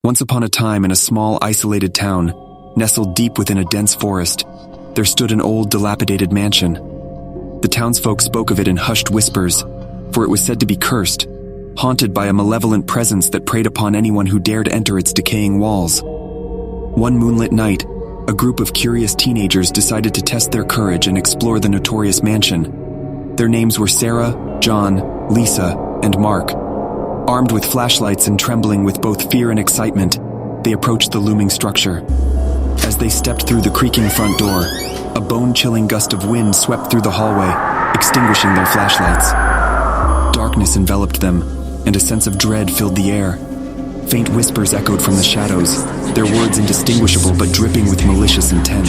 Once upon a time, in a small, isolated town, nestled deep within a dense forest, there stood an old, dilapidated mansion. The townsfolk spoke of it in hushed whispers, for it was said to be cursed, haunted by a malevolent presence that preyed upon anyone who dared enter its decaying walls. One moonlit night, a group of curious teenagers decided to test their courage and explore the notorious mansion. Their names were Sarah, John, Lisa, and Mark. Armed with flashlights and trembling with both fear and excitement, they approached the looming structure. As they stepped through the creaking front door, a bone-chilling gust of wind swept through the hallway, extinguishing their flashlights. Darkness enveloped them, and a sense of dread filled the air. Faint whispers echoed from the shadows, their words indistinguishable but dripping with malicious intent.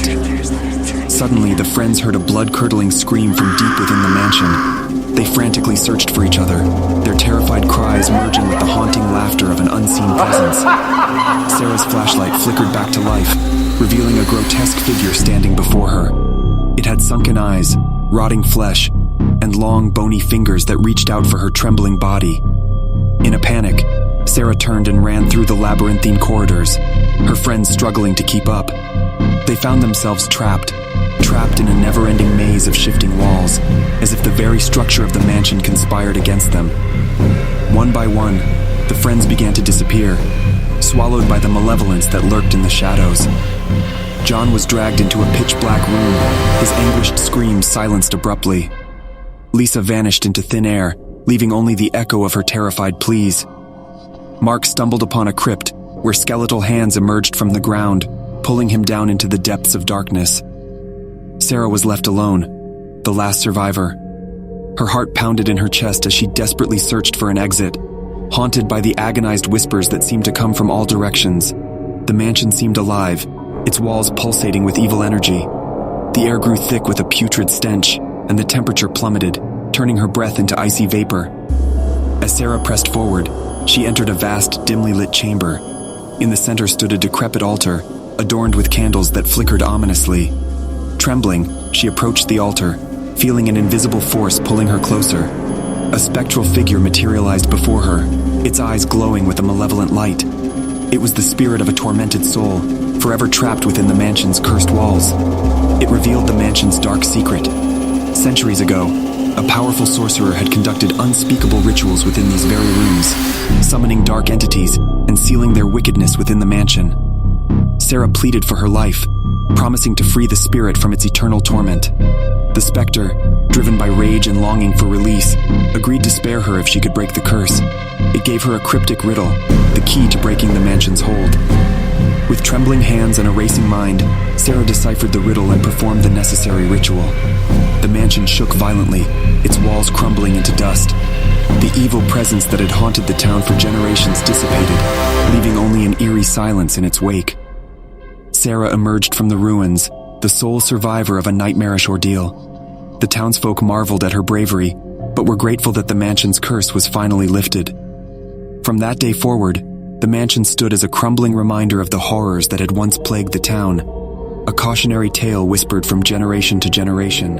Suddenly, the friends heard a blood-curdling scream from deep within the mansion. They frantically searched for each other, their terrified cries merging with the haunting laughter of an unseen presence. Sarah's flashlight flickered back to life, revealing a grotesque figure standing before her. It had sunken eyes, rotting flesh, and long, bony fingers that reached out for her trembling body. In a panic, Sarah turned and ran through the labyrinthine corridors, her friends struggling to keep up. They found themselves trapped in a never-ending maze of shifting walls, as if the very structure of the mansion conspired against them. One by one, the friends began to disappear, swallowed by the malevolence that lurked in the shadows. John was dragged into a pitch-black room, his anguished screams silenced abruptly. Lisa vanished into thin air, leaving only the echo of her terrified pleas. Mark stumbled upon a crypt, where skeletal hands emerged from the ground, pulling him down into the depths of darkness. Sarah was left alone, the last survivor. Her heart pounded in her chest as she desperately searched for an exit, haunted by the agonized whispers that seemed to come from all directions. The mansion seemed alive, its walls pulsating with evil energy. The air grew thick with a putrid stench, and the temperature plummeted, turning her breath into icy vapor. As Sarah pressed forward, she entered a vast, dimly lit chamber. In the center stood a decrepit altar, adorned with candles that flickered ominously. Trembling, she approached the altar, feeling an invisible force pulling her closer. A spectral figure materialized before her, its eyes glowing with a malevolent light. It was the spirit of a tormented soul, forever trapped within the mansion's cursed walls. It revealed the mansion's dark secret. Centuries ago, a powerful sorcerer had conducted unspeakable rituals within these very rooms, summoning dark entities and sealing their wickedness within the mansion. Sarah pleaded for her life, promising to free the spirit from its eternal torment. The specter, driven by rage and longing for release, agreed to spare her if she could break the curse. It gave her a cryptic riddle, the key to breaking the mansion's hold. With trembling hands and a racing mind, Sarah deciphered the riddle and performed the necessary ritual. The mansion shook violently, its walls crumbling into dust. The evil presence that had haunted the town for generations dissipated, leaving only an eerie silence in its wake. Sarah emerged from the ruins, the sole survivor of a nightmarish ordeal. The townsfolk marveled at her bravery, but were grateful that the mansion's curse was finally lifted. From that day forward, the mansion stood as a crumbling reminder of the horrors that had once plagued the town, a cautionary tale whispered from generation to generation.